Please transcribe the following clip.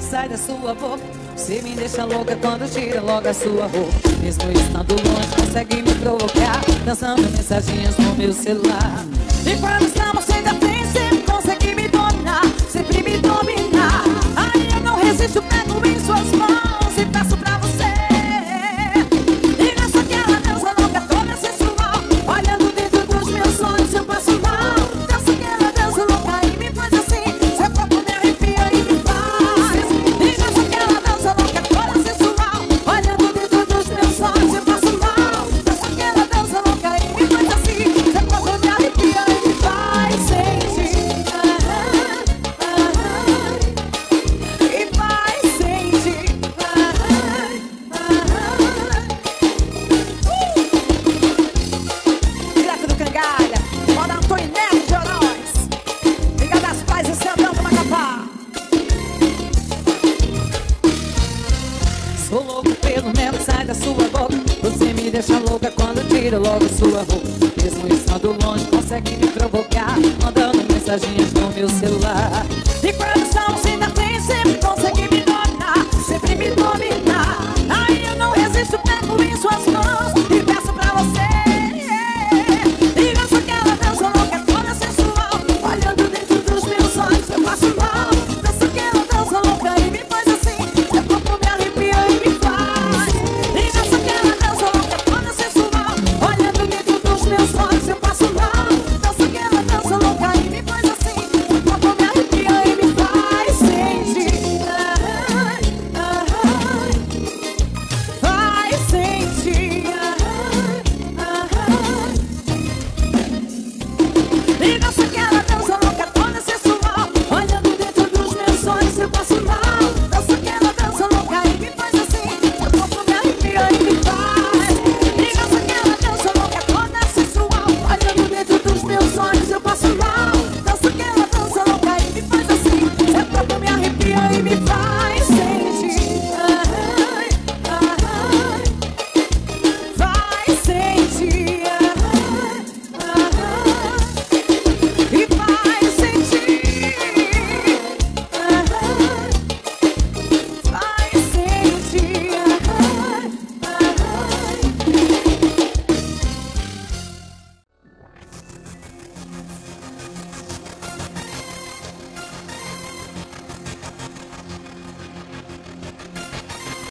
sai da sua boca. Você me deixa louca quando tira logo a sua roupa. Mesmo estando longe, consegue me provocar, dançando mensagens no meu celular. E quando estamos ainda bem, sempre consegue me dominar, sempre me dominar. Aí eu não resisto, pego em suas mãos e peço pra você. E nessa aquela dança louca, toda sensual, olhando dentro dos meus sonhos eu passo mal. Dança aquela dança louca e me faz assim, seu corpo me arrepia e me faz. E nessa aquela dança louca, toda sensual, olhando dentro dos meus sonhos eu passo mal. Dança aquela dança louca e me faz assim, seu corpo me arrepia e me faz sentir. E faz sentir. Direto do Cangalha, moda Antônio Neto de Heróis, Liga das Paz e Santão do Macapá. Sou louco pelo mel que sai da sua boca. Você me deixa louca quando tira logo sua roupa. Mesmo estando longe, consegue me provocar, mandando mensagens no meu celular. E quando estamos ainda bem, sempre consegue me dominar, sempre me dominar. Aí eu não resisto, pego em suas mãos